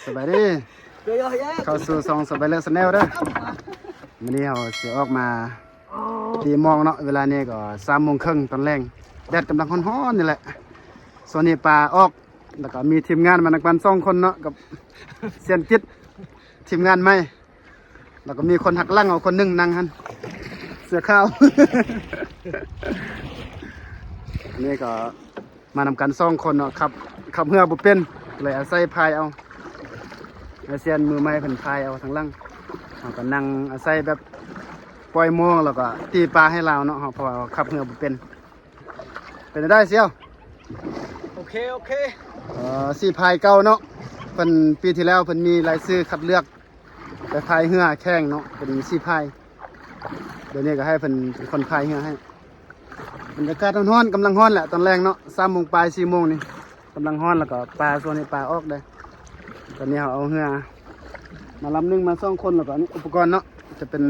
สบายดีเข้าสู่ซองสบายเลิกสแนลเด้อวันนี้เราจะออกมาตีมองเนาะเวลานี้ก็3:30ตอนแรงแดดกำลังร้อนๆนี่แหละส่วนนี้ปลาออกแล้วก็มีทีมงานมานักบัน2คนเนาะกับเซียนจิตทีมงานใหม่แล้วก็มีคนหักลั่งเอาคนหนึงนั่งหันเสื้อขาว นี่ก็มานำกัน2คนเนาะขับเรือบุเป็นเลยอาศัยพายเอาเซียนมือไม้เพิ่นพายเอาทางล่างเราก็นั่งอาศัยแบบปล่อยโมงแล้วก็ตีปลาให้เราเนาะเพราะว่าขับเรือบุเป็นได้เสียวโอเคสี่พายเก่าเนาะเพิ่นปีที่แล้วเพิ่นมีรายชื่อคัดเลือกไปพายเรือแข่งเนาะเป็นสี่พายเดี๋ยวนี้ก็ให้เพิ่นเป็นคนพายเรือให้บรรยากาศร้อนกำลังร้อนแหละตอนแรกเนาะ3:00ปลาย4:00นี่กำลังร้อนแล้วก็ปลาส่วนนี้ปลาออกได้ตอนนี้เราเอาเรือมาลำนึงมา2คนแล้วก็นี่อุปกรณ์เนาะจะเป็น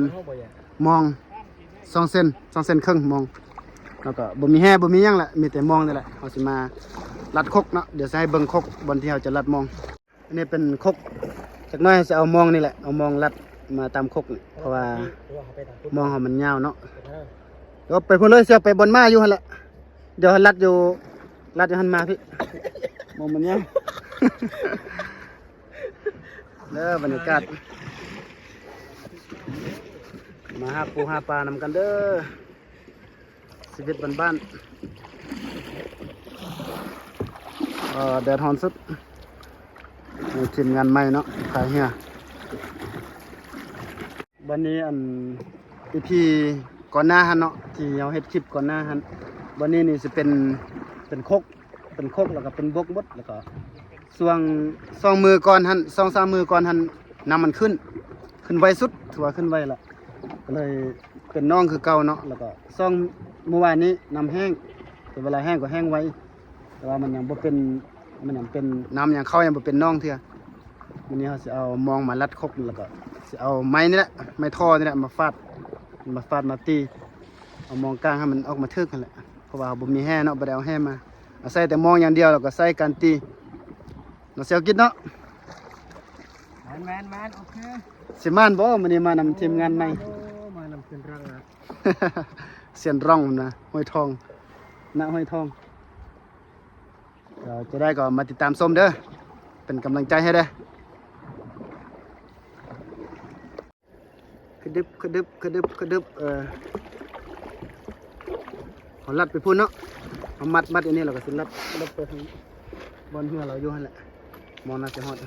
มอง2 เซนครึ่งมองแล้วก็บ่มีแห่บ่มีหยังแหละมีแต่มองนี่แหละเราสิมาลัดคกเนาะเดี๋ยวจะให้เบิ่งคกบนที่เราจะลัดมองอันนี้เป็นคกจากน้อยจะเอามองนี่แหละเอามองลัดมาตามคกนี่เพราะว่ามองเขามันยาวเนาะเดี๋ยวไปพุ่นเลยเสียไปบนมาอยู่หั่นแหละเดี๋ยวลัดอยู่หั่นมาพี่มองมันยาว เด้อบรรยากาศมาหาปูหาปลานำกันเด้อชีวิตบ้านๆแดดร้อนสุดทีมงานใหม่เนาะขายเฮียวันนี้อีพีก่อนหน้าฮันเนาะที่เราเฮ็ดคลิปก่อนหน้าฮันวันนี้นี่จะเป็นคกแล้วก็เป็นบกบดแล้วก็ส่วง2 มือก่อนหัน2-3 มือก่อนหันนำมันขึ้นไวสุดถือว่าขึ้นไวละก็เลยเป็นน้องคือเก่าเนาะแล้วก็เมื่อวานนี้น้ำแห้งแต่เวลาแห้งก็แห้งไวแต่ว่ามันยังบ่เป็นน้ำยังเข้ายังบ่เป็นน้องเทื่อวันนี้เขาสิเอามองมาลัดคกแล้วก็สิเอาไม้นี่แหละไม้ท่อนี่แหละมาฟาดมาตีเอามองกลางให้มันออกมาทึกกันแหละเพราะว่าบ่มีแห้เนาะบ่ได้เอาแห้มาเอาใส่แต่มองอย่างเดียวแล้วก็ใส่การตีเราเสียวกินเนาะแมนโอเคสิมานบ่มื้อนี้มานำทีมงานใหม่มานำเป็นรังนะ เสียนร่องนะห้อยทองณห้อยทองเราจะได้ก็มาติดตามชมเด้อเป็นกำลังใจให้เด้อกระดึบเอาลัดไปพุ่นเนาะเอามัดอันนี้เราก็สิลัดไปทางบนเรือเราอยู่หั่นแหละมองน่าจะฮอด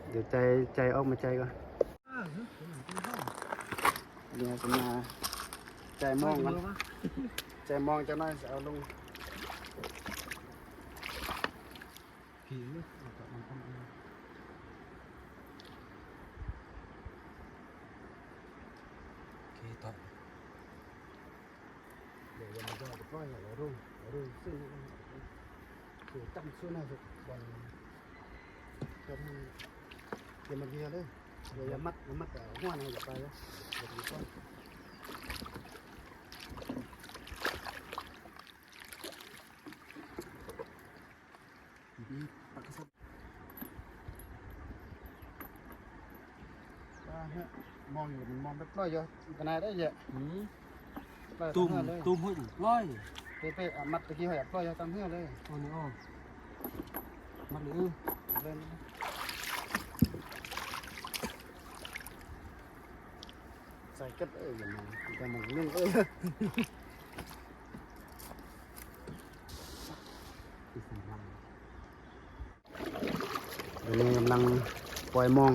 เดี๋ยวใจออกมาใจก่อนเดี๋ยวจะมาใจมองกันใจมองจะน้อยจะเอาลงผีต่อเดี๋ยวมันจะปล่อยเรารุ่งซึ่งคือตั้งช่วยหน้าสุดบอลจะมีเดี๋ยวมันเยอะเลยเดี๋ยวมัดแต่หัวนี่อย่าไปเลยเดี๋ยวมันก้อนปักกระสับมองอยู่มองแบบปล่อยเยอะขนาดได้เยอะตุ้มหุ่นร้อยเป๊ะมัดตะกี้ให้ปล่อยตามเหี้ยเลยโอ้นี่มัดหรือเล่นใส่เก็บอย่างนี้แต่หมองนึ่งเดี๋ยวนี้กำลังปล่อยมอง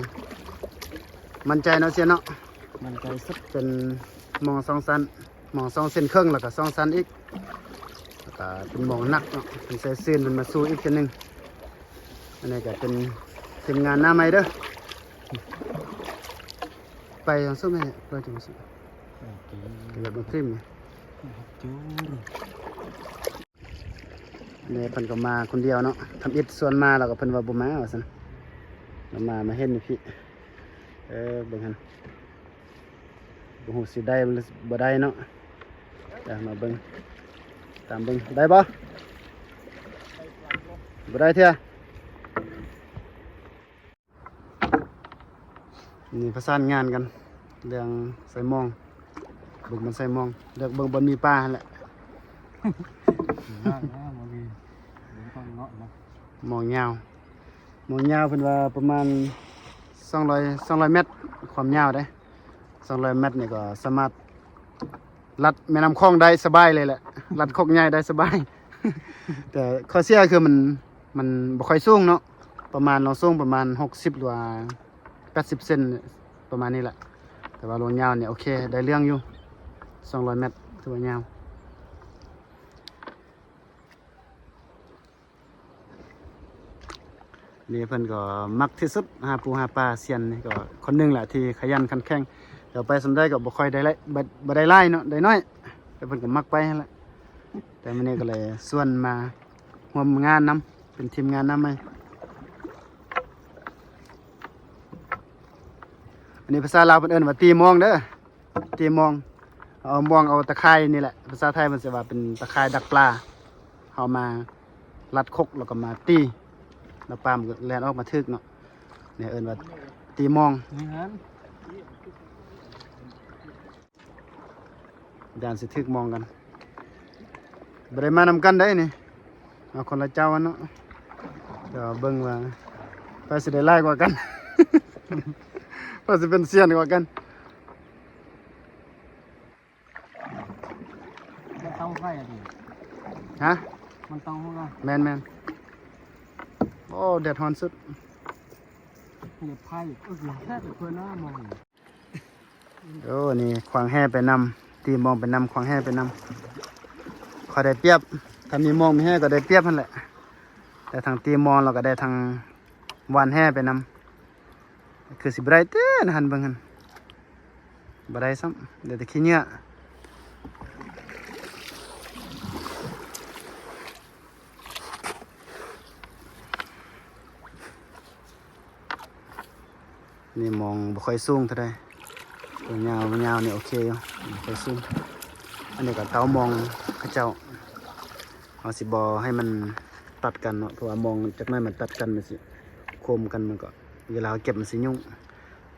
มั่นใจเนาะเสียเนาะมั่นใจสุดเป็นมอง2 ชั้นมอง2 เซนครึ่งแล้วก็2 ชั้นอีกแล้วก็เป็นมองหนักเนาะเป็นใส่เส้นมันมาสู้อีกทีนึงอันนี้ก็เป็นทีมงานหน้าใหม่เด้อไปยังสู้ไหมเราจะมาสู้แบบมาพริมเนี่ยเพิ่นก็มาคนเดียวเนาะทำอิฐส่วนมาแล้วก็เพิ่นว่าบ่มาว่าซั่นแล้วมาเห็นนี่พี่เบิ่งหั่นบ่ฮู้สิได้บ่ได้เนาะแต่มาเบิ่ง ตามเบิ่งได้บ่บ่ได้เถอะนี่ประสานงานกันเรื่องใส่หมองเบิ่งมันใส่หมองเลือกเบิ่งบ่มีปลาหั่นแหละ ได้นะบ่มีเดี๋ยวต้องเงาะนะ หมองยาวหมองยาวเพิ่นว่าประมาณ200เมตรความยาวเด้200 เมตรนี่ก็สามารถลัดแม่น้ำคลองได้สบายเลยแหละลัดคกใหญ่ได้สบาย แต่ข้อเสียคือมันบ่ค่อยสูงเนาะประมาณเราสูงประมาณ60หรือว่า80เซนประมาณนี้แหละแต่ว่าลงยาวเนี่ยโอเคได้เรื่องอยู่200 เมตรถือว่ายาวนี่เพิ่นก็มักที่สุดหาปูหาปลาเซียนนี่ก็คนหนึงแหละที่ขยันขันแข็งเดี๋ยวไปสำได้ก็บ่ค่อยได้บ่ได้ไล่เนาะได้น้อยแต่เพิ่นก็มักไปหั่นแหละแต่มื้อนี้ก็เลยส่วนมาร่วมงานนํเป็นทีมงานนำไหมอันนี้ภาษาลาวเพิ่นเอิ้นว่าตีมองเด้อตีมองเอามองเอาตะไคร้นี่แหละภาษาไทยมันสิว่าเป็นตะไคร้ดักปลาเอามารัดคกแล้วก็มาตีแล้วปลามันก็แล่นออกมาทึกเนาะเนี่ยเอิ้นว่าตีมอง นี่ฮะ ด่านสิทึกมองกันบ่ได้มานำกันได้นี่เอาคนละเจ้ากันเนาะเดี๋ยวเบิ่งว่าไปสิได้หลายกว่ากัน ไปสิเป็นเซียนกว่ากัน มันเตาไฟอ่ะดิ ฮะ มันเตาของเรา แมนโอ้แดดฮ้อนสุด เหยียบไผ่เหยียบแค่เพื่อนหน้ามอง โอ้นี่ขวางแห่ไปนำตีมองไปนำขวางแห่ไปนำขอได้เปรียบถ้ามีมองมีแห่ก็ได้เปรียบนั่นแหละแต่ทางตีมองเราก็ได้ทางวานแห่ไปนำคือสิบไรเต้นะหันเบิ่งหันบ่ได้ซ้ำเดี๋ยวแต่ขี้เหงื่อนี่มองบ่ค่อยสูงเท่าใดตัวยาวนี่โอเคอยู่บ่ค่อยสูงอันนี้ก็เตามองพระเจ้าเอาสิบ่ให้มันตัดกันเนาะเพราะว่ามองจากนั้นมันตัดกันมันสิโคมกันมันก็เวลาเก็บมันสิยุ่ง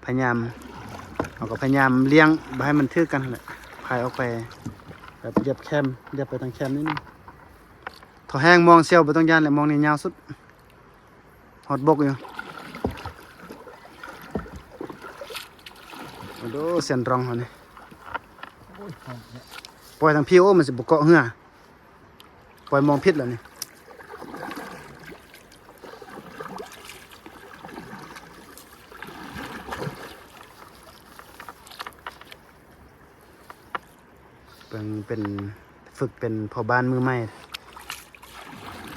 พยายามเราก็พยายามเลี้ยงบ่ให้มันทึกกันแหละพายออกไปแบบเหยียบแคมเหยียบไปทางแคมนิดนึงถอแห้งมองเซียวบ่ต้องย่านแหละมองนี่ยาวสุดฮอดบกอยู่โอ้โหเสียนรองเขานี่ โอ้ย ปล่อยทางพี่โอ้มันสิบเกาะเหือปล่อยมองพิษแล้วนี่เป็นฝึกเป็นพ่อบ้านมือใหม่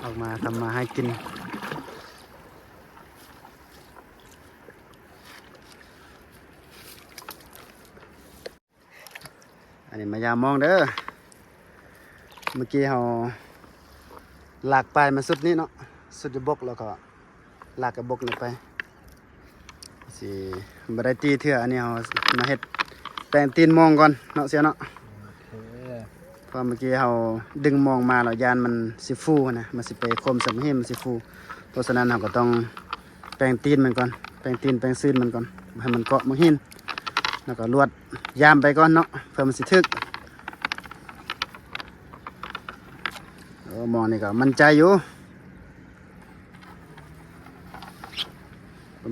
ออกมาทำมาให้กินอันนี้มายามองเด้อเมื่อกี้เราลากปลายมาสุดนี้เนาะสุดจะบกแล้วก็ลากกับบกนี่ไปสิบ่ได้ตีเถื่ออันนี้เรามาเฮ็ดแปลงตีนมองก่อนเนาะเสียเนาะเพราะเมื่อกี้เราดึงมองมาแล้วยานมันสิฟูนะมันสิไปคมสัมเหมมันสิฟูเพราะฉะนั้นเราก็ต้องแปลงตีนมันก่อนแปลงตีนแปลงซื่นมันก่อนให้มันเกาะมันหินแล้วก็ลวดยามไปก่อนเนาะเพื่อมันสิทึกมองนี่ก็มั่นใจอยู่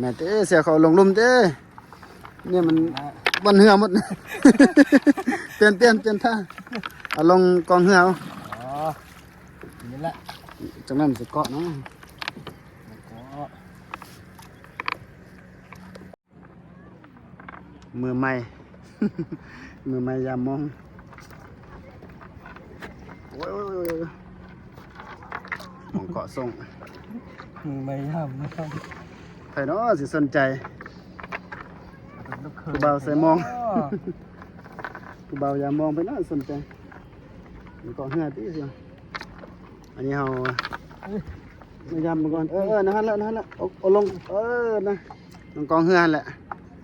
แม่เต้เสียเขาลงลุ่มเต้เนี่ยมันบนเหือหมด เปลี่ยนท่าเอาลงกองเหือเอา อ๋อนี่แหละ จังนั้นมันสิเกาะเนาะมือใหม่ มือใหม่ยามมองโอ้ยมองเกาะส่ง มือไม่ย่ำนะครับ ไผเนาะสิสนใจ ผู้บ่าวใส่มอง กูเบาอย่ามองไปนะสนใจมันก็เหือตีเสียอันนี้เราไม่ยำมาก่อนนะฮะแล้วเอาลงนะลงกองเหือแหละ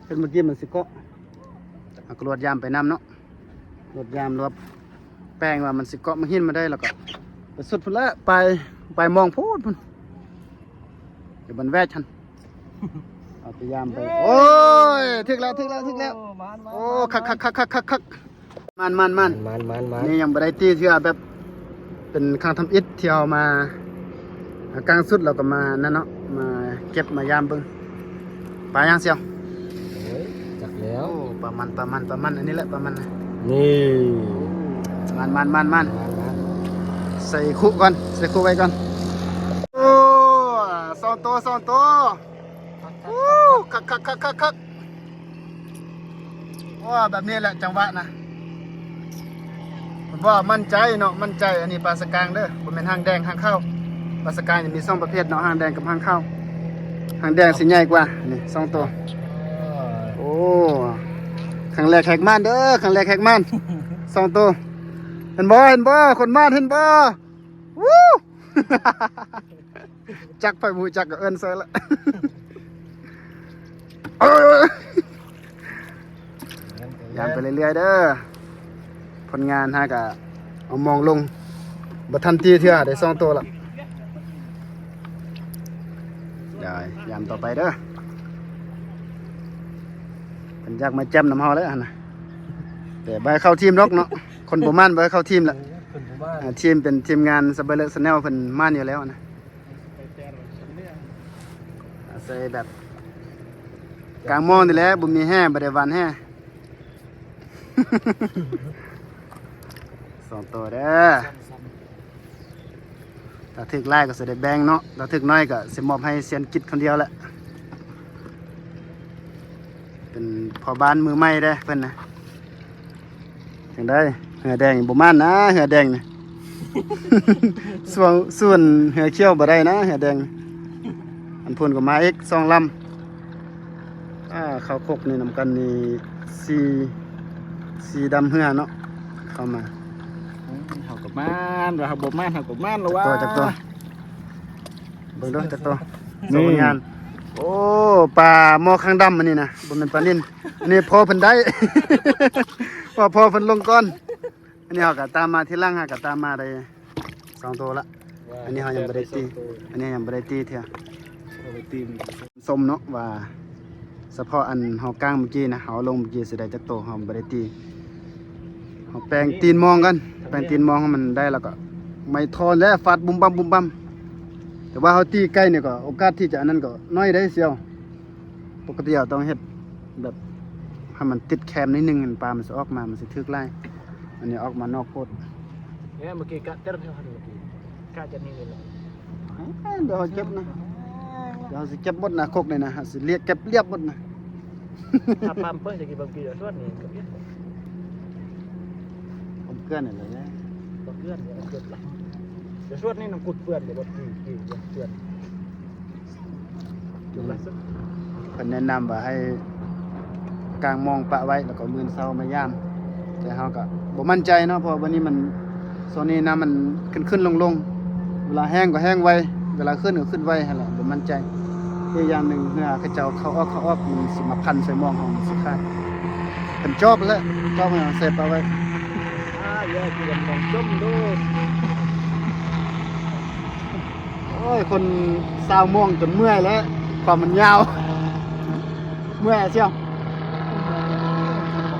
เป็นเมื่อกี้มันสิเกาะเอากรวดยามไปนำเนาะกรวดยามรวบ แป้งว่ามันสิเกาะมาหินมาได้แล้วก็ไปสุดพุ่นละไปมองพูดพุ่นเดี๋ยวมันแวะฉันเอาพยายามไปโอ้ยถึกแล้วโอ้คักมันนี่ยังบ่ได้ตีเทื่อแบบเป็นครั้งทำอิฐที่เอามากลางสุดเราก็มานั่นเนาะมาเก็บมายามเบิ่งปลายังเสียว โอ้ยจักแล้ว โอ้ปลามันอันนี้แหละปลามันนะ นี่ มันใส่คุก่อนใส่คุไว้ก่อนโอ้สองตัวโอ้คักว่าแบบนี้แหละจังหวะนะผมว่ามั่นใจเนาะมั่นใจอันนี้ปลาสกางเด้อผมเป็นหางแดงหางข้าวปลาสกางมี2ประเภทเนาะหางแดงกับหางข้าวหางแดงสิใหญ่กว่านี่2ตัวโอ้ครั้งแรกแขกม่านเด้อครั้งแรกแขกม่าน2ตัวเห็นบ่คนม่านเห็นบ่วู้ จักไปบูจักกับเอิ้นใส่ละ ยามไปเรื่อยๆเด้อผลงานฮะกะเอามองลงบัทันตีเถื่อได้2ตัวละได้ยามต่อไปเด้อเป็นอยากมาแจ่มน้ำเฮาแล้วนะแต่ใบเข้าทีมนกเนาะคนบ่ม่านใบเข้าทีมละทีมเป็นทีมงานสเบเลอร์สแนลเพิ่นม่านอยู่แล้วนะใส่แบบกลางมองนี่แหละบ่มีแห่บ่ได้หวานแห่ 2 ตัวเด้อถ้าถึกไล่ก็สิได้แบ่งเนาะถ้าถึกน้อยก็สิมอบให้เซียนกิจคนเดียวแหละเป็นพ่อบ้านมือใหม่เด้อเพิ่นนะจังได้เหือแดงบ่ม่านนะเหือแดงนี่ ส่วนเหือเขียวบ่ได้นะเหือแดงอันพุ่นก็มาอีก2 ลำข้าวคกนี่นำกันนี่สีดำเหือเนาะเข้ามา เฮากับม่านว่าเฮาบ่ม่านเฮากับม่านแล้วว่า จักตัวเบิ่งดูจักตัวสวยงามโอ้ปลาหม้อข้างดำอันนี้นะบ่แม่นปลานิ่นอันนี้พอเพิ่นได้ ว่าพอเพิ่นลงก่อนอันนี้เฮาก็ตามมาทีหลังเฮาก็ตามมาได้2 ตัวละอันนี้เฮายังบ่ได้ตีเทื่อ เอาไปตีม ส้มเนาะว่าเฉพาะอันเฮากลางเมื่อกี้นะเฮาลงเมื่อกี้สิได้จักโตเฮาบ่ได้ตีเฮาแปลงตีนมองกันแปลงตีนมองให้มันได้แล้วก็ไม่ทอนแล้วฟาดบุ้มบั่มแต่ว่าเฮาตีใกล้เนี่ยก็โอกาสที่จะอันนั้นก็น้อยได้เสียวปกติเราต้องเฮ็ดแบบให้มันติดแคมนิดนึงปลามันสิออกมามันสิถึกไล่อันนี้ออกมานอกโพด เนี่ยเมื่อกี้กะเติมเท่าไหร่เมื่อกี้กะจะนี่เลย เดี๋ยวเฮาเก็บนะเดี๋ยวเฮาสิเก็บหมดนะคกนี่นะสิเรียกเก็บเรียบหมดนะ ถ้าปั๊มเพิ่นจะกี่บางทีส่วนนี้ก็เพี้ยน ผมเกลือนนี่เลยนะ บ่เกลือนเกิดละเดี๋ยวส่วนนี้น้ำกุดเปื้อนเดี๋ยวบ่กี่เปื้อนจุดละสุด เพิ่นแนะนำว่าให้กางมองปะไว้แล้วก็มื้อเช้ามายามแต่เฮาก็บ่มั่นใจเนาะเพราะวันนี้มันโซนนี้น้ำมันขึ้นลงเวลาแห้งก็แห้งไวเวลาขึ้นก็ขึ้นไวหั่นแหละบ่มั่นใจอีกอย่างหนึงเหือเขาเจ้าเข้าออกมันสิมาพันใส่มองเฮามันสิขาดเพิ่นจอบแล้วจอบให้เสร็จเอาไว้ เยอะที่กันมองจุ่มดู โอ้ยคนสาวม่วงจนเมื่อยแล้วความมันยาวเมื่อยเชียว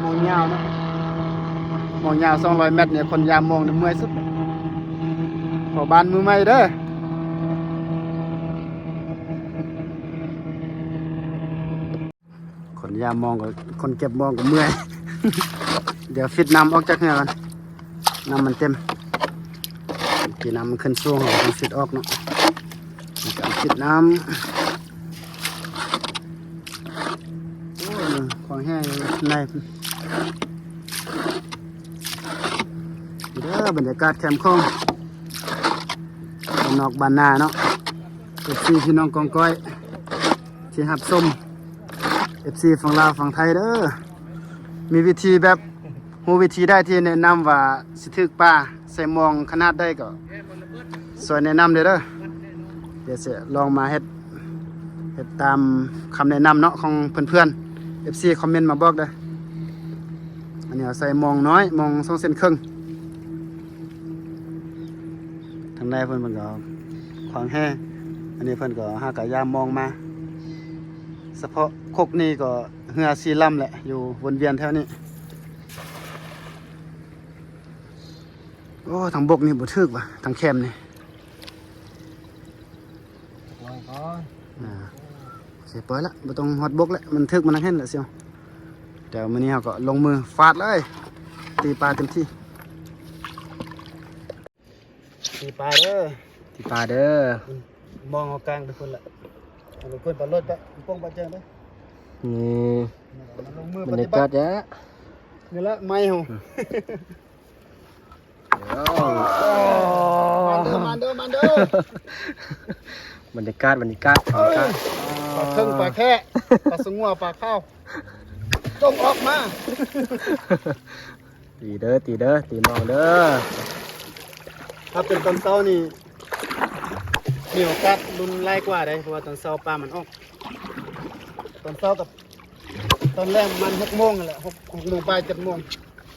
มองยาวเนาะมองยาว200 เมตรเนี่ยคนยามมองเนี่ยเมื่อยสุดขอบ้านมือใหม่เด้อคนยามมองกับคนเก็บมองกับเมื่อย เดี๋ยวฟิตน้ำออกจากเหงือกกันน้ำมันเต็มกี่น้ำมันขึ้นสูงเราต้องฟิตออกเนาะมีการฟิตน้ำโอ้ยของแห้งในเด้อบรรยากาศแคมป์คงนอกบ้านนาเนาะ FC พี่น้องกองก้อยที่หับส้ม FC ฝั่งลาวฝั่งไทยเด้อมีวิธีแบบหูวิธีได้ที่แนะนำว่าสิถึกปลาใส่มองขนาดได้ก็สวยแนะนำเด้อเดี๋ยวจะลองมาเฮ็ดตามคำแนะนำเนาะของเพื่อนๆ FC คอมเมนต์มาบอกเด้ออันนี้เอาใส่มองน้อยมอง2 เซนครึ่ง ทางใดเพิ่นก็ขวางแห่อันนี้เพิ่นก็หากะยามมองมาเฉพาะคกนี่ก็เหือสีลำแหละอยู่วนเวียนแถวนี้โอ้ทางบกนี่บ่ถึกว่ะทางแคมนี่ ลอยก่อน โอเคปล่อยละบ่ต้องฮอดบกแล้วมันถึกมันนักเห็นแหละเสียวเดี๋ยวมื้อนี้เฮาก็ลงมือฟาดเลยตีปลาเต็มที่ตีปลาเด้อ ที่ปลาเด้อ มองเอากลางไปคนละเอาไปคนปลารถไปป้องปลาเจิงเด้อ นี่ มันลงมือบ ร ป ร ฏิ ยา บั กาศ ติ แยะ นี่ละไม้เฮา มันเด้อ บรรยากาศบรรยากาศ ปลาเทิงปลาแค่ปลาสงัวปลาข้าวต้องออกมา ตีเด้อตีมองเด้อ ถ้าเป็นตอนเช้านี่มีโอกาสรุนแรงกว่าได้เพราะว่าตอนเช้าปลามันออกตอนเช้ากับตอนแรกมัน6 โมงนั่นแหละ6 โมงไป7 โมง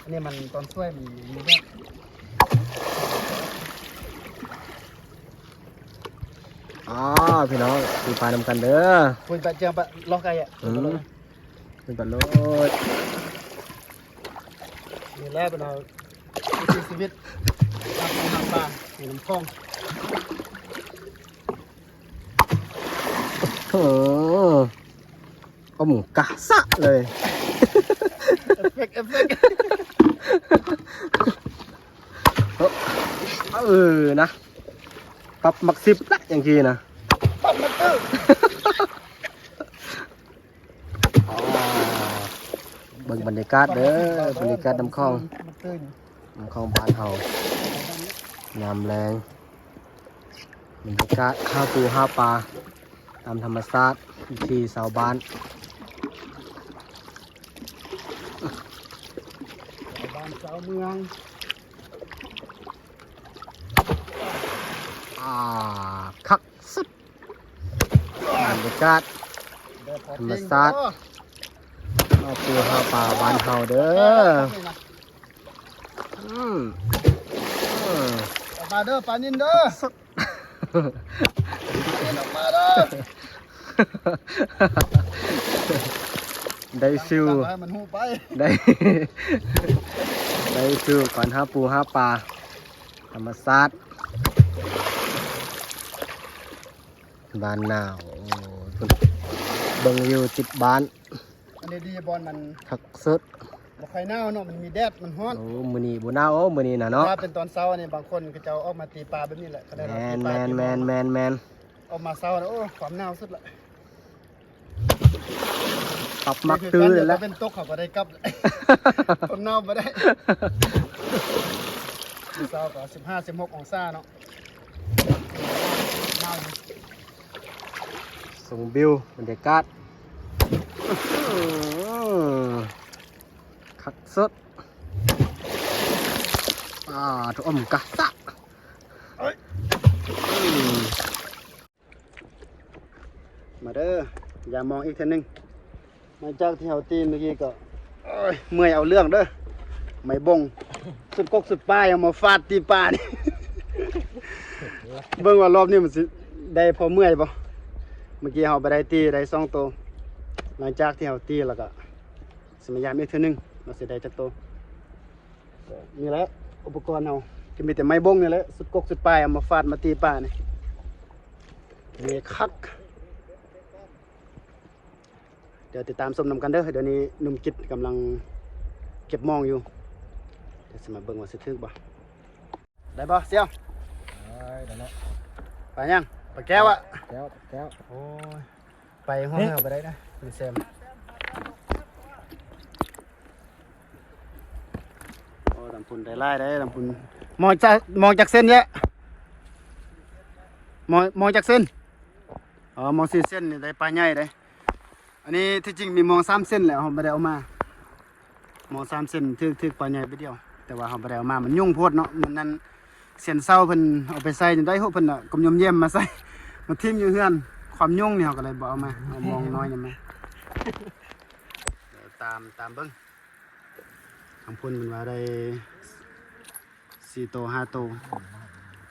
อันนี้มันตอนช่วยมันมีแค่ อ๋อพี่น้องตีปลานำกันเด้อ คุยปลาเจียงปลาล็อกไก่อ่ะ เป็นปลาโลด นี่แหละเป็นเอาชีวิตตามของน้ำปลาอยู่น้ำคลอง โอ้ก็หมูกะสะเลย เอฟเฟกต์ นะปรับมักสิบละอย่างทีนะ ปั๊บมันตื้อ เบิ่งบรรยากาศเด้อบรรยากาศน้ำคลอง มันตื้อ น้ำคลองบ้านเฮายามแรงบรรยากาศห้าปูห้าปลาตามธรรมชาติที่ชาวบ้าน บ้านชาวเมือง คักสุดบรรยากาศ ธรรมชาติ ห้าปูห้าปลาบ้านเฮาเด้ออืม ปลาเด้อปลานินเด้อ สุด นินออกมาเด้อ ได้ซิว ให้มันหูไป ได้ ได้ซิวก่อนห้าปูห้าปลาธรรมชาติบ้านหนาวโอ้เบิ่งวิวติดบ้าน อันนี้ดีบอลมัน คักสุด บ่ค่อยหนาวเนาะมันมีแดดมันร้อน โอ้มื้อนี้บ่หนาวโอ้มื้อนี้น่ะเนาะ ถ้าเป็นตอนเช้านี่บางคนก็จะออกมาตีปลาแบบนี้แหละก็ได้ แม รับ น ตี แม ปลาน ตี แม ปลาน แมนแมน ออกมาเช้าแล้วโอ้ความหนาวสุดละ ปรับมักตื้อเลย แล้ แล้ว ว เป็นตกเขาก็ได้กลับ คนหนาวบ่ได้เช้าก็15-16 องศาเนาะหนาวอยู่ ส่งบิวบรรยากาศคักสุดทุกอมกะสะ มาเด้ออย่ามองอีกทีนึงมาจากที่เฮาตีนเมื่อกี้ก็โอ้ยเมื่อยเอาเรื่องเด้อไม่บงสุดกกสุดป้ายเอามาฟาดตีปลานี่ เบิ่งว่ารอบนี้มันสิได้พอเมื่อยบ่เมื่อกี้เฮาไปได้ตีได้2 ตัวหลังจากที่เฮาตีแล้วก็สมัยยามอีกทีนึงเราสิได้จักตัวนี่แหละอุปกรณ์เฮาก็มีแต่ไม้บงนี่แหละสุดกกสุดป้ายเอามาฟาดมาตีปลานี่มีคัก เดี๋ยวติดตามชมนำกันเด้อเดี๋ยวนี้หนุ่มกิจกำลังเก็บมองอยู่เดี๋ยวสมาเบิ่งว่าสิถึกบ่ได้บ่เสี่ยว ได้แล้ว ไปยังไปแก้วอะ แก้วแก้ว โอ้ยไปห้องเฮาไปได้นะมีแซมโอ้ลำพูนได้ไล่ได้ลำพูนมองจากเส้นเยอะมองจากเส้นอ๋อมอง4 เส้นนี่ได้ปลาใหญ่ได้อันนี้ที่จริงมีมอง3 เส้นแหละเราไม่ได้เอามามอง3 เส้นทึกปลาใหญ่ไปเดียวแต่ว่าเราไม่ได้เอามามันยุ่งโพดเนาะมันนั้นเส้นเศร้าเพิ่นเอาไปใส่จนได้พวกเพิ่นน่ะกำยมเยี่ยมมาใส่มาทิ่มอยู่เฮือนความยุ่งนี่เราก็เลยบ่เอามาเอามองน้อยนี่มาเดี๋ยวตามเบิ่งทางพุ่นมันว่าได้4 ตัว 5 ตัว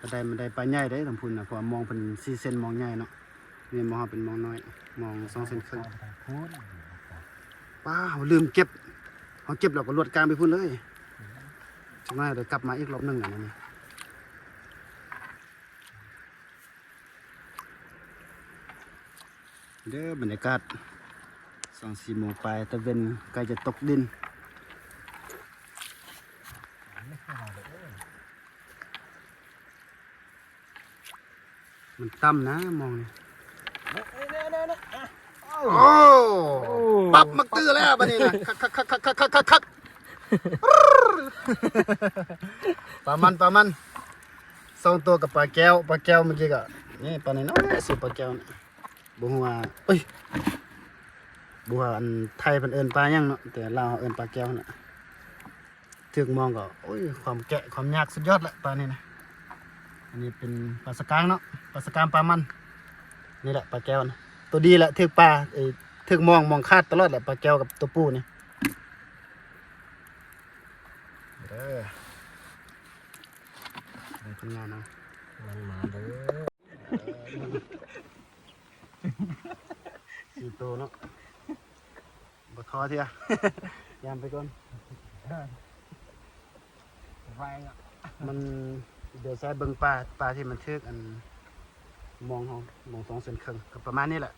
ก็ได้มันได้ปลาใหญ่ได้ลำพูนนะเพราะว่ามองเป็น4 เซนมองใหญ่เนาะนี่มองเป็นมองน้อยมอง2 เซนครึ่งป้าเขาลืมเก็บเขาเก็บเราก็ลวดกลางไปพุ่นเลยจังไงเดี๋ยวกลับมาอีกรอบหนึงอ่ะนี่เด้อบรรยากาศ2-4 โมงไปตะเวนใกล้จะตกดินมันต่ำนะมองนี่โอ้ปับมักตื้อแล้วบัดนี้นะคักปลามัน2 ตัวกับปลาแก้วเมื่อกี้ก็นี่ปลาน้อยสิปลาแก้วนี่บ่ฮู้ว่าเอ้ยบ่ว่าอันไทยเพิ่นเอิ้นปลาหยังเนาะแต่ลาวเอิ้นปลาแก้วน่ะถึกมองก็โอ้ยความแกะความยากสุดยอดละปลานี่นะอันนี้เป็นปลาสกางเนาะปลาสกางปลามันนี่แหละปลาแก้วนะตัวดีแหละถึกปลาถึกมองคาดตลอดแหละปลาแก้วกับตัวปูนี่เด้อได้ผลงานเนาะ มันมาเด้อ 4 ตัวเนาะบ่ท้อเถีย ยามไปก่อน ไฟอ่ะ มันเดี๋ยวใช้เบิ่งปลาที่มันทึกอันมอง2 เซนครึ่งก็ประมาณนี้แหละ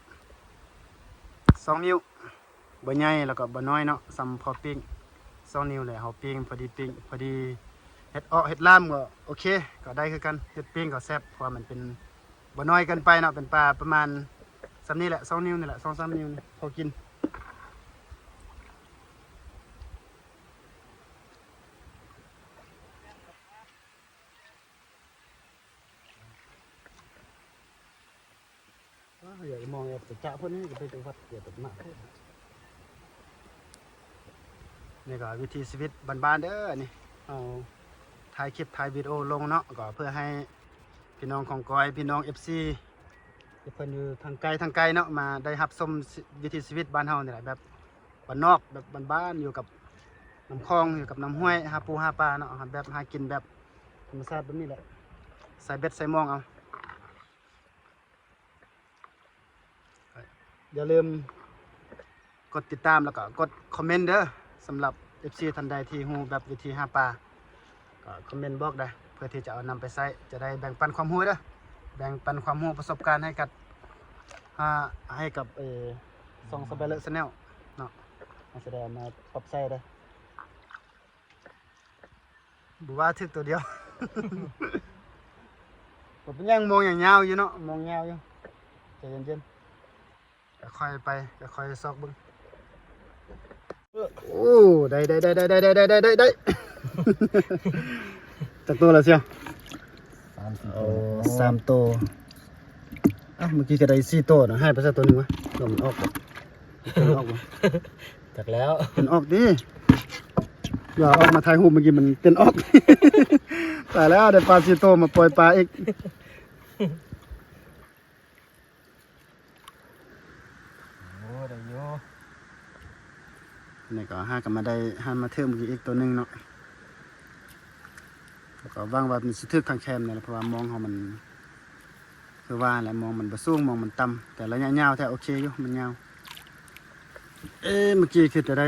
2 นิ้วบ่ใหญ่แล้วก็บ่น้อยเนาะซ้ำพอปิ้ง2 นิ้วเลยเฮาปิ้งพอดีปิ้งพอดีเฮ็ดเฮ็ดลามก็โอเคก็ได้คือกันเฮ็ดปิ้งก็แซ่บเพราะว่ามันเป็นบ่น้อยเกินไปเนาะเป็นปลาประมาณซ้ำนี้แหละ2 นิ้วนี่แหละ2-3 นิ้วนี่พอกินอยากมองแบบจะพวกนี้ก็ไปจังหวัดเกี่ยวกับมากนี่ก็วิธีชีวิตบ้านๆเด้อนี่เอาถ่ายคลิปถ่ายวิดีโอลงเนาะก็เพื่อให้พี่น้องของกอยพี่น้อง FC ที่เพิ่นอยู่ทางไกลเนาะมาได้รับชมวิถีชีวิตบ้านเฮานี่แหละแบบบ้านนอกแบบบ้านๆอยู่กับน้ำคลองอยู่กับน้ำห้วยหาปูหาปลาเนาะแบบหากินแบบธรรมชาติแบบนี้แหละใส่เบ็ดใส่หม้องเอาอย่าลืมกดติดตามแล้วก็กดคอมเมนต์เด้อสำหรับ FC ท่านใดที่ฮู้แบบวิธีหาปลาก็คอมเมนต์บอกได้เพื่อที่จะเอานำไปใช้จะได้แบ่งปันความรู้เด้อแบ่งปันความรู้ประสบการณ์ให้กับซองสเปเลอร์ชาแนลเนาะมาแสดงมาปรับใช้ได้บุว่าทึกตัวเดียว ผมเป็นยังมองอย่างยาวอยู่เนาะมองยาวอยู่ใจเย็นๆก็ค่อยไปก็ค่อยซอกเบึงโอ้ได้ จากตัวแล้วเชียวโอ้3 ตัวอ่ะเมื่อกี้ก็ได้4 ตัวนะให้ไปซะตัวหนึงวะตัวมันออกก่อนตัวมันออกวะ จากแล้ว เป็นออกดิอย่าออกมาถ่ายรูปเมื่อกี้มันเป็นออก ตายแล้วได้ปลา4 ตัวมาปล่อยปลาอีกโอ้ได้โย นี่ก็ห้ากันมาได้ห้ามาเทิมอีกตัวหนึงเนาะแล้วก็ว่างว่ามันสิทึกทางแคมเนี่ยแหละเพราะว่ามองเขามันคือว่าแหละมองมันบ่สูงมองมันต่ำแต่ระยะยาวแท้โอเคอยู่มันยาวเมื่อกี้คือจะได้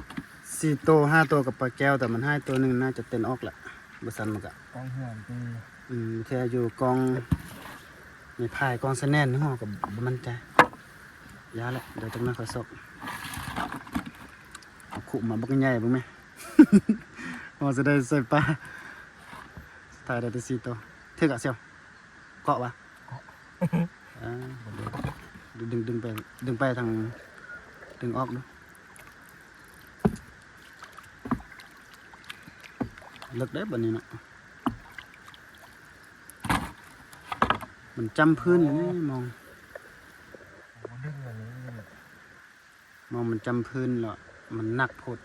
4 ตัว5 ตัวกับปลาแก้วแต่มันให้ตัวหนึงน่าจะเต้นออกแหละบ่ซันมันก็ กองเหือนตี แท้อยู่กองมีพายกองสะแนนนี่ห้อกับบ่มั่นใจยาละเดี๋ยวจังนั้นค่อยซอกเอาขุมาบักใหญ่เบิ่งแม่ พอจะได้ใส่ปลาถ่ายได้แต่4 ตัวถึกอ่ะเสี่ยวเกาะวะดึงไปทางดึงออกดูลึกได้บัดนี้เนาะมันจำพื้นอยู่นี่มองมันจำพื้นแล้วมันหนักโพด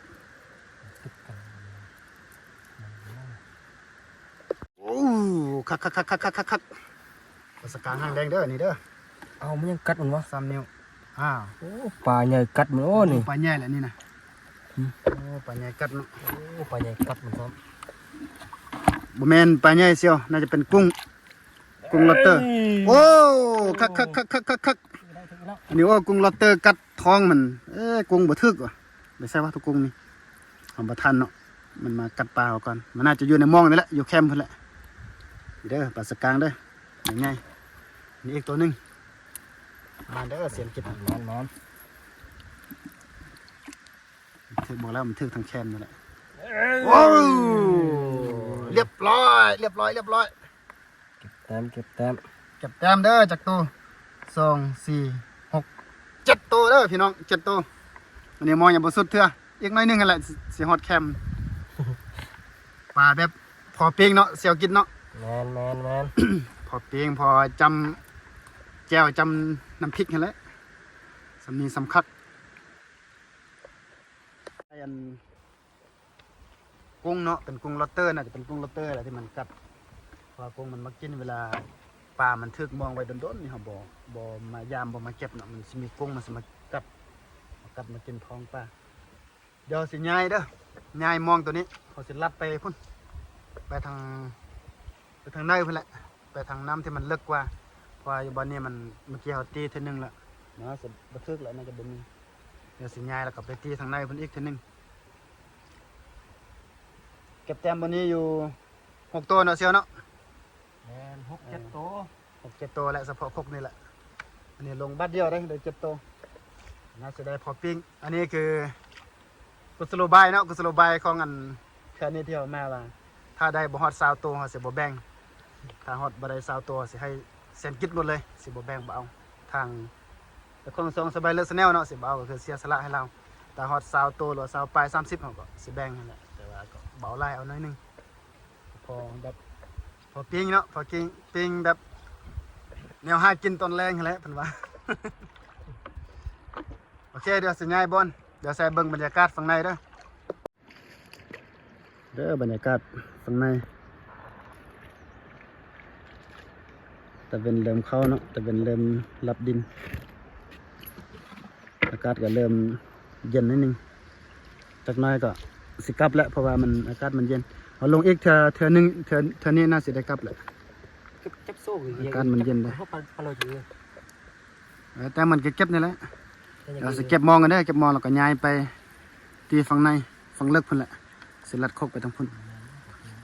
โอ้คักภาษากลางห้างแดงเด้อนี่เด้อ เอามันยังกัดมันวะ 3 นิ้วโอ้ปลาใหญ่กัดมันโอ้นี่ ปลาใหญ่แหละนี่นะโอ้ปลาใหญ่กัดเนาะ โอ้ปลาใหญ่กัดมันครับ บ่แม่นปลาใหญ่เสียวน่าจะเป็นกุ้งลอตเตอร์โอ้คักอันนี้ว่ากุ้งลอตเตอร์กัดท้องมันกุ้งบ่ทึกว่ะไม่ใช่ว่าทุกกุ้งนี่เอาบ่ทันเนาะมันมากัดปลาเอาก่อนมันน่าจะอยู่ในหม้องนี่แหละอยู่แคมป์พุ่นแหละเด้อปลาสกางเด้อใหญ่ๆนี่อีกตัวหนึงมาเด้อเสียนกินนอนถึกบอกแล้วมันถึกทางแคมป์นั่นแหละโอ้เรียบร้อยเก็บแต้มเก็บแต้มเด้อจากตัว2 4 6 7ตัวเด้อพี่น้อง7ตัวอันนี้มองอย่างบสุดเถอะอีกน้อยหนึงกันแหละสิฮอดแคมป์ปลาแบบพอเปียงเนาะเสียวกินเนาะแมน พอเปียงพอจำแจ่วจำน้ำพริกกันแหละสำนีสำคัญอันกุ้งเนาะเป็นกุ้งลอตเตอร์น่าจะเป็นกุ้งลอตเตอร์แหละที่มันกัดเพราะกุ้งมันมากินเวลาปลามันทึกมองไว้โดนๆนี่เขาบ่มายามบ่มาเก็บเนาะมันสิมีกุ้งมันสิมากัดมากินท้องปลาเดี๋ยวสิย้ายเด้อย้ายมองตัวนี้เขาสิลัดไปพุ่นไปทางในพุ่นแหละไปทางน้ำที่มันลึกกว่าเพราะอยู่บ้านนี้มันเมื่อกี้เขาตีเท่านึงละเนาะสิบ่ทึกแล้วน่าจะบ่มีเดี๋ยวสิย้ายแล้วก็ไปตีทางในพุ่นอีกเท่านึงเก็บแต้มวันนี้อยู่6ตัวเนาะเซียวเนาะแม่น6-7ตัว6-7ตัวแหละเฉพาะคกนี่แหละอันนี้ลงบัดเดียวได้7ตัวน่าจะได้พอปิ้งอันนี้คือกุศโลบายเนาะกุศโลบายของอันแค่นี้ที่เอามาว่าถ้าได้บ่ฮอด20ตัวเขาสิบ่แบ่งถ้าฮอดบ่ได้20ตัวสิให้เซ็นกิจหมดเลยสิบ่แบ่งบ่เอาทางแต่ของสองสบายเลิศแนลเนาะสิบ่เอาก็คือเสียสละให้เราแต่ฮอด20ตัวหรือ20ปลาย30เขาก็สิแบ่งนั่นแหละแต่ว่าก็เบาไล่เอาหน่อยนึงพอแบบพอปิ้งเนาะพอปิ้งแบบแนวหากินตอนแรงนั่นแหละเพิ่นว่า โอเคเดี๋ยวสิย้ายบนเดี๋ยวใส่เบิ่งบรรยากาศฝั่งในเด้อบรรยากาศฝั่งในตะเวนเริ่มเข้าเนาะตะเวนเริ่มรับดินอากาศก็เริ่มเย็นนิดนึงจากน้อยก็สิกลับแล้วเพราะว่ามันอากาศมันเย็นเอาลงอีกเธอนึงเธอนี้น่าสิได้กลับแหละจับโซ่อากาศมันเย็นเลยแต่มันเก็บนี่แหละเราจะเก็บมองกันได้เก็บมองเราก็ย้ายไปตีฝั่งในฝั่งเลิกพุ่นแหละสิลัดโคกไปทางพุ่น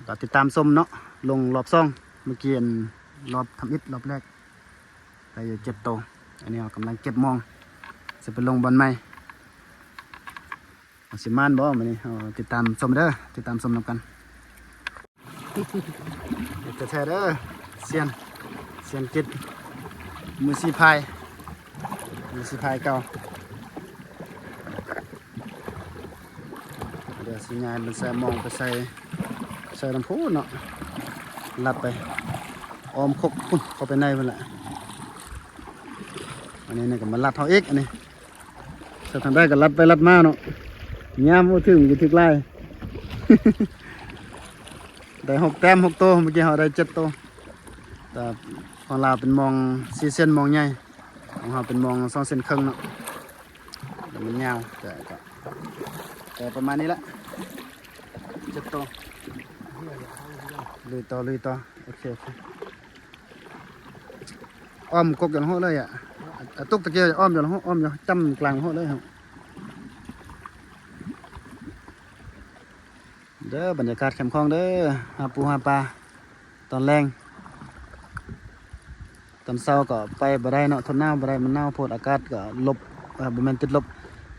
ก็ติดตามส้มเนาะลงรอบซ่องเมื่อกี้รอบทำอิฐรอบแรกไป7ตัวอันนี้เรากำลังเก็บมองจะไปลงบอลใหม่สิมานบ่มานี่ติดตามส้มเด้อติดตามส้มนำกันจะแท้เด้อเซียนกิดมือซีพายเก่าเดี๋ยวสิงานมันใส่มองไปใส่ลำโพงเนาะลัดไปออมคกพุ่นเข้าไปในมันแหละอันนี้ก็มันลัดเท่าเอกอันนี้ถ้าทำได้ก็ลัดไปลัดมาเนาะย่ามถึงอยู่ถึงไล่ ได้6 แต้ม 6 ตัวเมื่อกี้เขาได้7 ตัวแต่ของเราเป็นมอง4 เส้นมองใหญ่ของเราเป็นมอง2 เส้นครึ่งเนาะมันยาวแต่ประมาณนี้ละ7 ตัวลุยต่อโอเคอ้อมกกอย่างห้อเลยอ่ะตุ๊กตะเกียบอ้อมอย่างห้ออ้อมอย่างจำกลางห้อเลยครับเด้อบรรยากาศแคมป์คลองเด้อหาปูหาปลาตอนแรงตอนเช้าก็ไปบ่ได้เนาะทนหนาวบ่ได้มันหนาวโพดอากาศก็ลบบ่แม่นติดลบ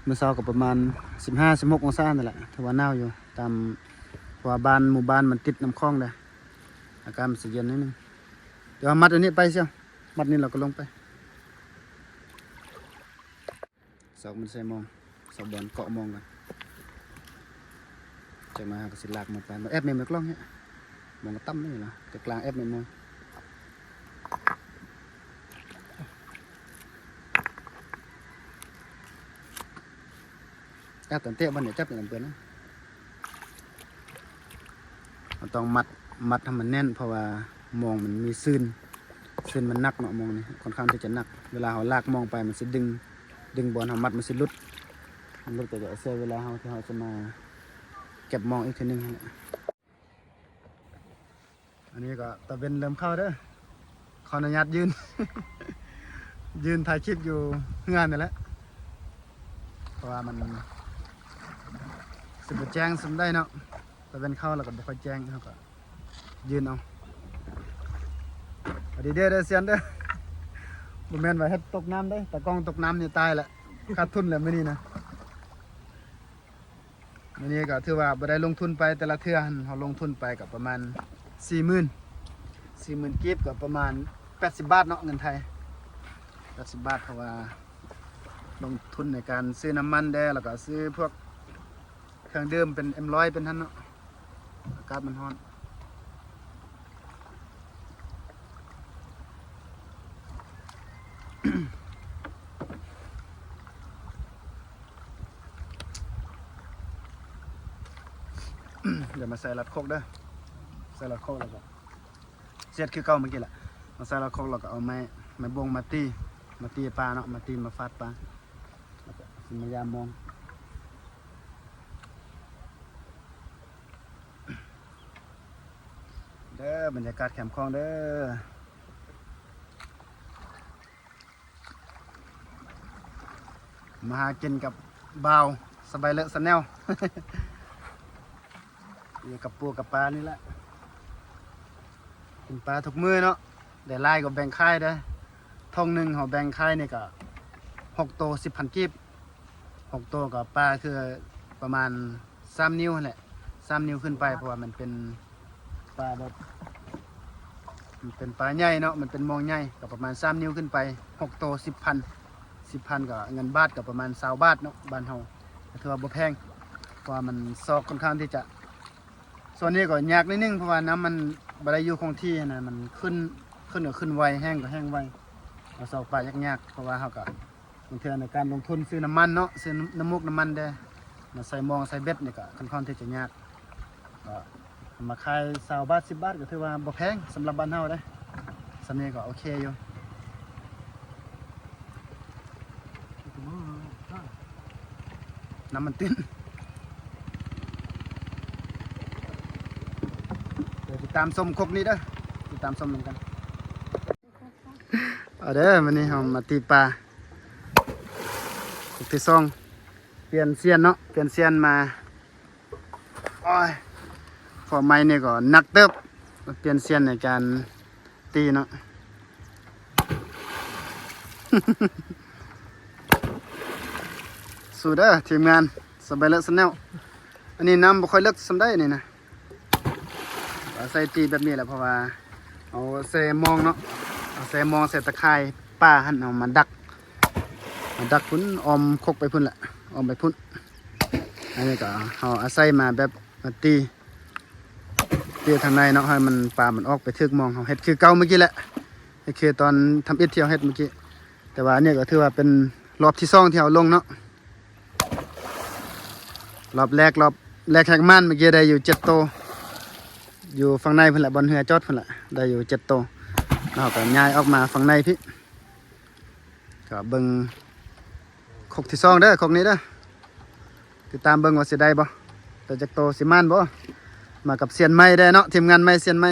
เมื่อเช้าก็ประมาณ15-16 องศานั่นแหละถือว่าหนาวอยู่ตามเพราะว่าหมู่บ้านมันติดน้ำคลองเด้ออากาศมันสิเย็นนิดนึงเดี๋ยวมัดอันนี้ไปเสียวมัดนี้เราก็ลงไปสองมันใส่มองสองบอลเกาะมองกันจะมาก็สิลากมาไปมาแอบเมมกล้องเนี่ยมองก็ตั้มนี่เหรอแต่กลางแอบเมมมองแอบตันเตะบ้านเนี่ยจับอย่างเปื่อนนะเราต้องมัดให้มันแน่นเพราะว่ามองมันมีซึนมันหนักเนาะมองนี่ค่อนข้างที่จะหนักเวลาเราลากมองไปมันสิดึงบอลเรามัดมันสิลุดก็จะเสียเวลาที่เราจะมาเก็บมองอีกทีนึง อันนี้ก็ตะเวนเริ่มเข้าเด้อขออนุญาตยืน ยืนถ่ายคลิปอยู่งานนี่แหละเพราะว่ามันสิบแจ้งสมได้เนาะตะเวนเข้าแล้วก็บ่ค่อยแจ้งเขาก็ยืนเอาอันนี้เด้อเซียนเด้อบ่แม่นว่าเฮ็ดตกน้ำได้แต่กล้องตกน้ำนี่ตายละขาดทุนแล้วมื้อนี้นะมื้อนี้ก็ถือว่าบ่ได้ลงทุนไปแต่ละเทื่อหั่นเฮาลงทุนไปก็ประมาณ 40,000กีบก็ประมาณ80 บาทเนาะเงินไทย80 บาทเพราะว่าลงทุนในการซื้อน้ำมันแด้แล้วก็ซื้อพวกเครื่องดื่มเป็น M100 เป็นท่านเนาะอากาศมันร้อนเดี๋ยวมาใส่ลัดโคกเด้อใส่ลัดโคกแล้วก็เสียดคือเก่าเมื่อกี้แหละมาใส่ลัดโคกแล้วก็เอาไม้บงมาตีปลาเนาะมาตีมาฟาดปลาแล้วก็สิมายามมองเด้อบรรยากาศแคมป์คลองเด้อมาหากินกับบ่าวสบายเลอะสแนล อยู่กับปูกับปลานี่แหละกินปลาทุกมื้อเนาะได้ไล่ก็แบ่งค่ายได้ทองหนึ่งเขาแบ่งค่ายนี่ก็6 โต 10,000 กีบ6 โตกับปลาคือประมาณ3 นิ้วแหละ3 นิ้วขึ้นไปเพราะว่ามันเป็นปลาแบบมันเป็นปลาใหญ่เนาะมันเป็นมองใหญ่ก็ประมาณ3 นิ้วขึ้นไป6 โต 10,000ก็เงินบาทก็ประมาณ20 บาทเนาะบ้านเฮาถือว่าบ่แพงเพราะว่ามันซอกค่อนข้างที่จะส่วนนี้ก็ยากนิดนึงเพราะว่าน้ำมันบ่ได้อยู่คงที่นะมันขึ้นก็ขึ้นไวแห้งก็แห้งไวเอาซอกปลายากๆเพราะว่าเฮาก็บางเทื่อในการลงทุนซื้อน้ำมันเนาะซื้อน้ำมูกน้ำมันได้มาใส่มองใส่เบ็ดนี่ก็ค่อนข้างที่จะยากก็มาขาย20 บาท10 บาทก็ถือว่าบ่แพงสำหรับบ้านเฮาเด้สำนี้ก็โอเคอยู่น้ำมันตื้นเดี๋ยวติดตามชมครกนี้เด้อติดตามชมเหมือนกันเอาเด้อวันนี้เรามาตีปลาครกที่2เปลี่ยนเซียนเนาะเปลี่ยนเซียนมาโอ้ยพอไม้นี่ก็หนักเติบเปลี่ยนเซียนในการตีเนาะ สู้เด้อทีมงานสบายเลิศสแนลอันนี้น้ำบ่ค่อยเลิกสำได้นี่นะใส่ตีแบบนี้แหละเพราะว่าเอาใส่มองเนาะเอาใส่มองใส่ตะไคร้ป้าหั่นเอามาดักพุ่นออมคกไปพุ่นแหละออมไปพุ่นอันนี้ก็เอาอาศัยมาแบบมาตีทางในเนาะให้มันปลามันออกไปทึกมองเอาเฮ็ดคือเก่าเมื่อกี้แหละเฮ็ดคือตอนทำอิฐที่เอาเฮ็ดเมื่อกี้แต่ว่าเนี่ยก็ถือว่าเป็นรอบที่2ที่เอาลงเนาะรอบแรกแขกม่านเมื่อกี้ได้อยู่7 โตอยู่ฝั่งในเพิ่นแหละบนเรือจอดเพิ่นแหละได้อยู่7 โตแล้วก็ย้ายออกมาฝั่งในพี่ก็เบิ่งคกที่2เด้อคกนี้เด้อติดตามเบิ่งว่าสิได้บ่แต่จักโตสิม่านบ่มากับเซียนไม้ได้เนาะทีมงานไม้เซียนไม้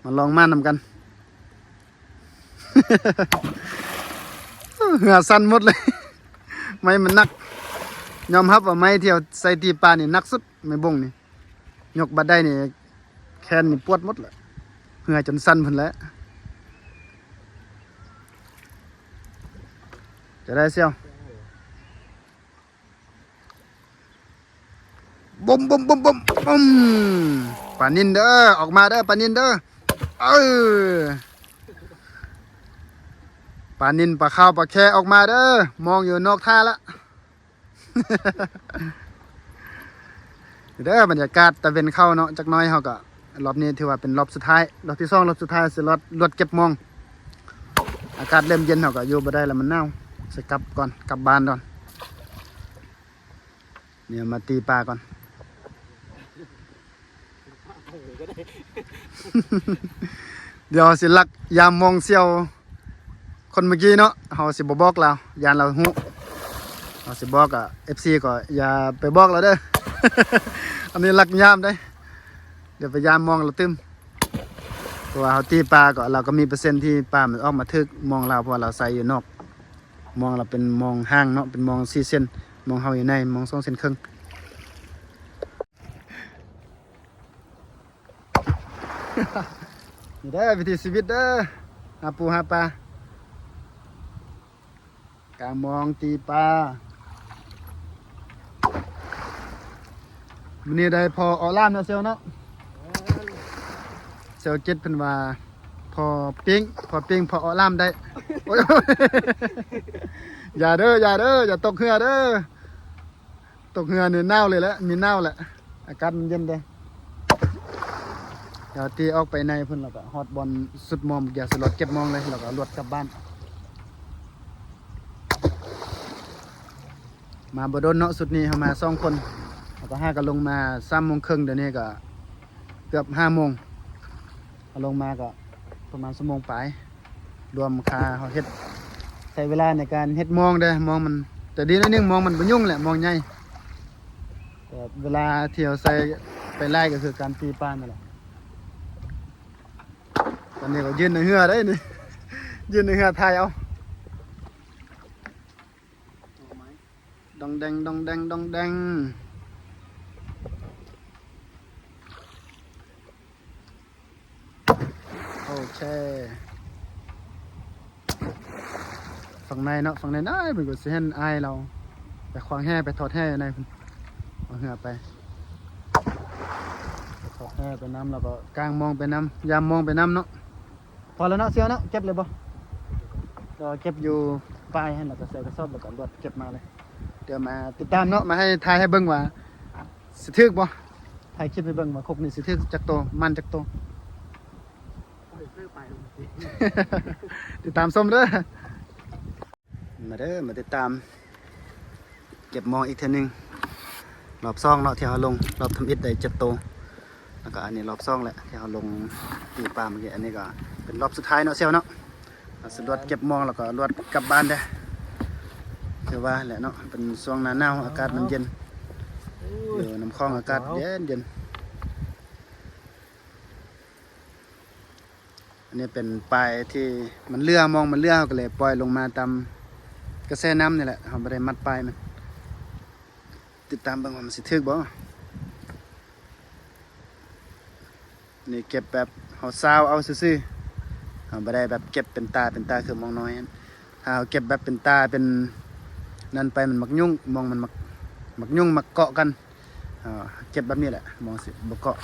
มาลองม่านนำกัน เหงื่อสั่นหมดเลย ไม้มันหนักยอมรับว่าไม้ที่เอาใส่ตีปลานี่หนักสุดไม้บงนี่ยกบัดได้นี่แขนนี่ปวดหมดเลยเหงื่อจนสั่นพุ่นแล้วจะได้เสี่ยวบุ้มปลานินเด้อออกมาเด้อปลานินเด้อปลานินปลาข้าวปลาแค่ออกมาเด้อมองอยู่นอกท่าละ เด้อบรรยากาศตะเวนเข้าเนาะจักน้อยเขาก็รอบนี้ถือว่าเป็นรอบสุดท้ายรอบที่2รอบสุดท้ายสิรถเก็บมองอากาศเริ่มเย็นเขาก็อยู่บ่ได้แล้วมันหนาวสิกลับก่อนกลับบ้านก่อนเนี่ยมาตีปลาก่อน เดี๋ยวสิลักยามมองเซียวคนเมื่อกี้เนาะเขาสิบ่บอกเรายานเราหูเขาสิบอกกับ FC ก็อย่าไปบอกเราเด้อ อันนี้ลักยามได้เดี๋ยวไปยามมองเราตึม เพราะว่าเขาตีปลาก็เราก็มีเปอร์เซ็นต์ที่ปลามันออกมาทึกมองเราเพราะว่าเราใส่อยู่นอกมองเราเป็นมองห้างเนาะเป็นมอง4 เซนมองเฮาอยู่ในมอง2 เซนครึ่ง นี่เด้อวิถีชีวิตเด้อหาปูหาปลากางมองตีปลาวันนี้ได้พอออล่ามเนาะเซลเนาะเซลเจ็ดเป็นว่าพอปิ้งพอออล่ามได้โอ้ย อย่าเด้ออย่าตกเหือเด้อตกเหือเนี่ยเน่าเลยแหละมีเน่าแหละอากาศมันเย็นเด้เดี๋ยวตีออกไปในเพิ่นแล้วก็ฮอดบอลสุดมองอย่าสลดเก็บมองเลยแล้วก็รวดกลับบ้านมาบ่โดนเนาะสุดนี้เฮามา2 คนแล้วก็5ก็ลงมา3 โมงครึ่งเดี๋ยวนี้ก็เกือบ5 โมงเอาลงมาก็ประมาณ1 ชั่วโมงปลายรวมค่าเฮาเฮ็ดใช้เวลาในการเฮ็ดมองเด้อมองมันแต่ดีหนิดนึงมองมันบ่ยุ่งแหละมองใหญ่แต่เวลาที่เราใส่ไปไล่ก็คือการตีปลานั่นแหละตอนนี้ก็ยืนในเหือได้นี่ ยืนในเหือไทยเอาดองแดงดองแดงดองแดงโอเคฝั่งในเนาะฝั่งในน่าเป็นกุศลอายเราไปควางแห่ไปทอดแห่ในเอาเหือไปทอดแห่ไปน้ำแล้วก็กางมองไปน้ำยามมองไปน้ำเนาะพอแล้วเนาะเสียวเนาะเก็บเลยบ่ก็เก็บอยู่ปลายให้แล้วก็ใส่กระสอบแล้วก็รวดเก็บมาเลยเดี๋ยวมาติดตามเนาะมาให้ทายให้เบิ่งว่าสิทึกบ่ถ่ายคลิปให้เบิ่งว่าครกนี่สิทึกจักโตมันจักโต ติดตามส้มเด้อมาเด้อมาติดตามเก็บมองอีกเท่านึงรอบ2เนาะที่เราลงรอบทำอิฐได้7 โตแล้วก็อันนี้รอบ2แหละที่เราลงตีปลาเมื่อกี้อันนี้ก็เป็นรอบสุดท้ายเนาะเซลเนาะสรวจเก็บมองแล้วก็รวดกลับบ้านเด้อคือว่าแหละเนาะเป็นช่วงหน้าหนาวอากาศมันเย็นอยู่น้ำคลองอากาศเย็นอันนี้เป็นปลายที่มันเลื่อมองมันเลื่อก็เลยปล่อยลงมาตามกระแสน้ำนี่แหละเราไม่ได้มัดปลายมันติดตามเบิ่งว่ามันสิถึกบ่นี่เก็บแบบเอาซาวเอาซื่อๆเราไม่ได้แบบเก็บเป็นตาคือมองน้อยถ้าเราเก็บแบบเป็นตาเป็นนั่นไปมันมักยุ่งมองมันมักยุ่งมักเกาะกันเก็บแบบนี้แหละมองสิบ่เกาะ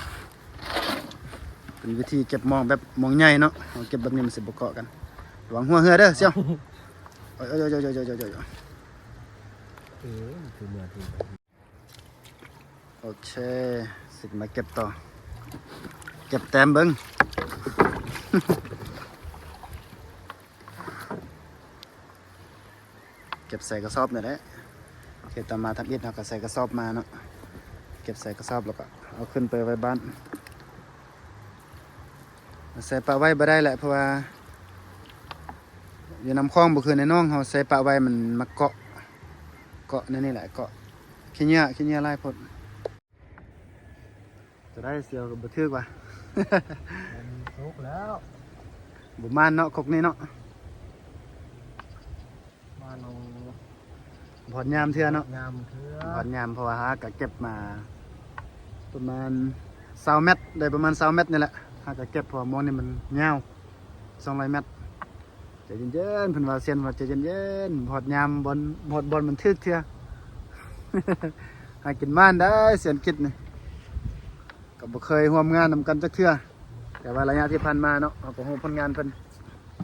เป็นวิธีเก็บมองแบบมองใหญ่เนาะเราเก็บแบบนี้มันสิบ่เกาะกันระวังหัวเหือเด้อเสี่ยวโอ้ยโอเคสิมาเก็บต่อเก็บแต้มเบิ้ง เก็บใส่กระสอบเนี่ยแหละเก็บตามมาทำอิฐเราก็ใส่กระสอบมาเนาะเก็บใส่กระสอบแล้วก็เอาขึ้นไปไว้บ้านใส่ปลาไว้บ่ได้แหละเพราะว่าอยู่น้ำคลองบ่คือในน้องเขาใส่ปลาไว้มันมาเกาะนี่แหละเกาะขี้เหงื่อไล่พดจะได้เสียวกับบ่ทึกว่ะ สุกแล้ว บุมานเนาะคกนี้เนาะ มาลง พอดยามเทื่อเนาะ ยามเถื่อ พอดยามเพราะว่าหาก็เก็บมาประมาณ20 เมตรได้ประมาณ20 เมตรนี่แหละหาก็เก็บเพราะว่ามองนี่มันยาว200 เมตรใจเย็นๆเพิ่นว่าเซียนว่าใจเย็นๆพอดยามบอลมันทึกเทื่อ หากินม่านได้เซียนคิดนี่ก็บ่เคยร่วมงานนำกันจักเทื่อแต่ว่าระยะที่ผ่านมาเนาะเราก็ฮู้ผลงานเพิ่น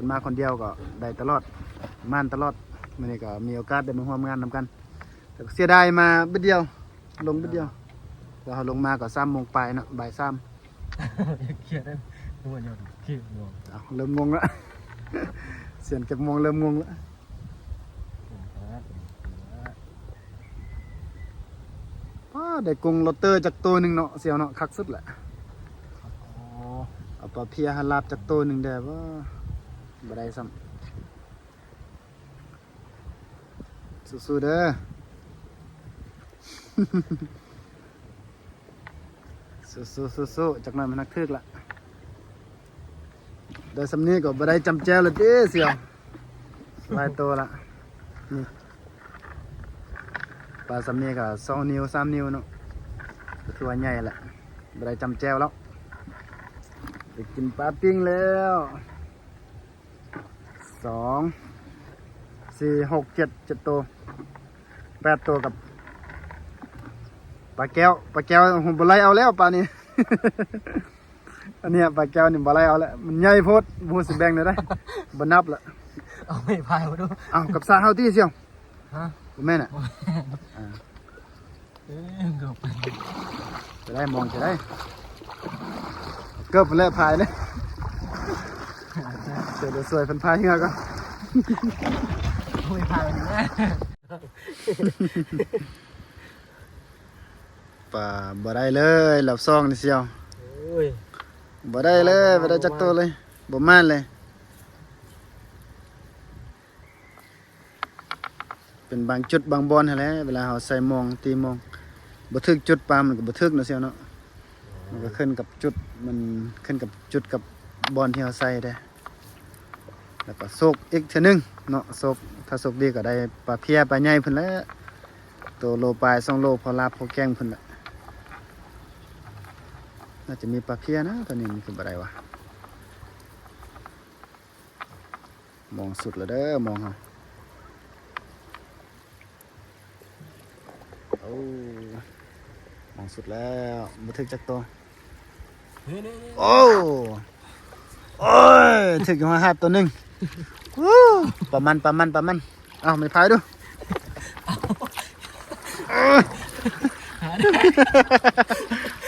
มาคนเดียวก็ได้ตลอดม่านตลอดมื้อนี้ก็มีโอกาสได้มาร่วมงานนำกันแต่ก็เสียดายมาบิดเดียวลงบิดเดียวแล้วเราลงมาก็3 โมงปลายเนาะบ่าย3 เครียดได้ตัวเดียวเครียดอยู่ เริ่มงงละ เสียนเก็บมองเริ่มงงละได้กุ้งโรเตอร์จากตัวหนึ่งเนาะเสียวเนาะคักสุดแหละเอาปลาเพียหาลาบจากตัวหนึ่งได้ว่าบ่ได้ซ้ำสู้ๆเด้อ สู้ๆจากนั้นมันนักทึกละ ดี๋ยวสำนี้ก็บ่ได้จำแจวเลยเด้เสี่ยวหลายตัวละนี่ปลาสำนี้ก็2 นิ้ว 3 นิ้วเนาะก็ถือว่าใหญ่แหละบ่ได้จำแจวแล้วไปกินปลาปิ้งแล้ว2 4 6 7ตัว8ตัวกับปลาแก้วผมบ่ไล่เอาแล้วปลานี้ อันเนี้ยปลาแก้วนี่บ่ไล่เอาแล้วมันใหญ่โพดบ่สิแบ่งได้บ่นับละ เอาไม่พายมาดู เอากับซาเฮาที่เสี่ยว ฮะ บ่แม่นอ่ะ เกือบ จะได้มองจะได้เกือบแล้วพายเลยเดี๋ยวสวยเพิ่นพายเฮือก่อน ไม่พายมาดูแม่ ปลาบ่ได้เลยหลับซองนี่เสี่ยว โอ้ย บ่ได้เลยบ่ได้จักตัวเลยบ่ม่านเลยเป็นบางจุดบางบอนหั่นแหละเวลาเฮาใส่มองตีมองบ่ถึกจุดปลามันก็บ่ถึกเนาะเสี่ยวเนาะมันก็ขึ้นกับจุดมันขึ้นกับจุดกับบอนที่เฮาใส่ได้แล้วก็โศกอีกเทื่อนึงเนาะโศกถ้าโศกดีก็ได้ปลาเพียปลาใหญ่เพิ่นแหละตัวโลปลาย2 โลพอลาบพอแกงเพิ่นแหละน่าจะมีปลาเพียนะตอนนี้มันคือบ่ได้วะมองสุดแล้วเด้อมองเฮาโอ้มองสุดแล้วบ่ถึกจักตัว นี่ โอ้โอ้ยถึกอยู่มา5ตัวหนึงวู้ประมาณเอาไม่พายดู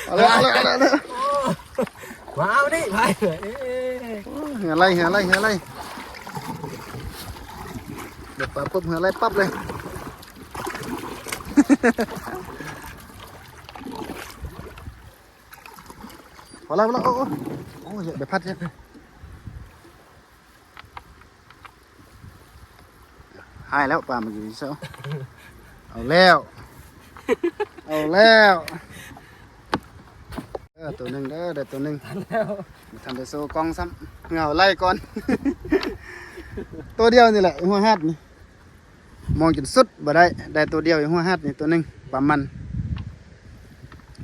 เอาเลย ว้าวนี่พายเลย เหืออะไรเดี๋ยวปลาปุ๊บเหืออะไรปั๊บเลยพอแล้วโอ้ยเดี๋ยวพัดเนี่ยหายแล้วปลามันอยู่ที่เสาเอาแล้วตัวหนึ่งเด้อเดี๋ยวตัวหนึ่งมาทำไปโซ่กล้องซ้ำเหงาไล่ก่อน ตัวเดียวนี่แหละหัวหัดนี่มองจนสุดบ่ได้ตัวเดียวหัวหัดนี่ตัวหนึ่งปลามัน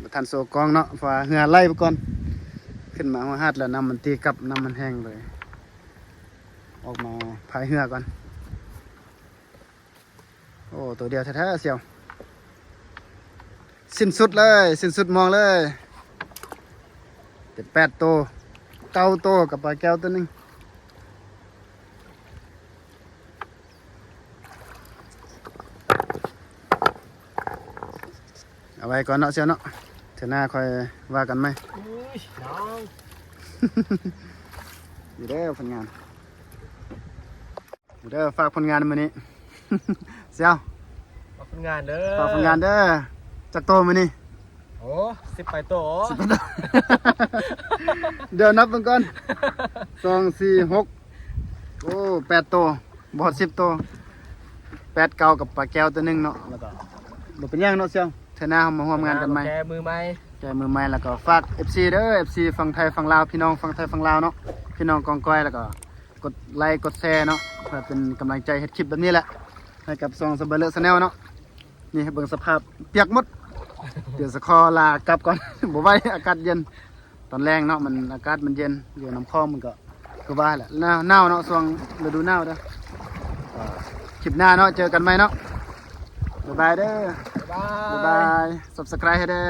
มาทันโซ่กล้องเนาะฝ่าเหงาไล่ไปก่อนขึ้นมาหัวหัดแล้วน้ำมันตีกับน้ำมันแห้งเลยออกมาพายเหือก่อนโอ้ตัวเดียวแท้ๆเสียวสิ้นสุดมองเลย8 ตัว9 ตัวกับปลาแก้วตัวหนึงเอาไว้ก่อนเนาะเสียวเนาะเถอะหน้าค่อยว่ากันไหม น้อง อยู่เด้อผลงานอยู่เด้อฝากผลงานมื้อนี้ เสียว มาทำงานเด้อ ฝากผลงานเด้อจักโตมื้อนี้ โอ้10 ไปโต เดี๋ยวนับมันก่อน2 4 6โอ้8 ตัวบอด10 ตัว8 9กับปลาแก้วตัวหนึงเนาะแล้วก็บ่เป็นหยังเนาะเสียวเถอะหน้าเรามาร่วมงานกันใหม่ แกมือไหม ใจมือใหม่แล้วก็ฝาก FC เด้อ FC ฝั่งไทยฝั่งลาวพี่น้องฝั่งไทยฝั่งลาวเนาะพี่น้องกองก้อยแล้วก็กดไลค์กดแชร์เนาะเพื่อเป็นกำลังใจเฮ็ดคลิปแบบนี้แหละให้กับซองสบายเลอร์ชาแนลเนาะนี่ให้เบิ่งสภาพเปียกหมด เดี๋ยวสะคอลากลับก่อน บ่ไหวอากาศเย็นตอนแรงเนาะมันอากาศมันเย็นอยู่น้ำคลองมันก็คือว่าแหละหนาวเนาะช่วงฤดูหนาวเด้อคลิปหน้าเนาะเจอกันไหมเนาะบ๊ายบายเด้อ บ๊ายบาย บ๊ายบาย subscribe ให้เด้อ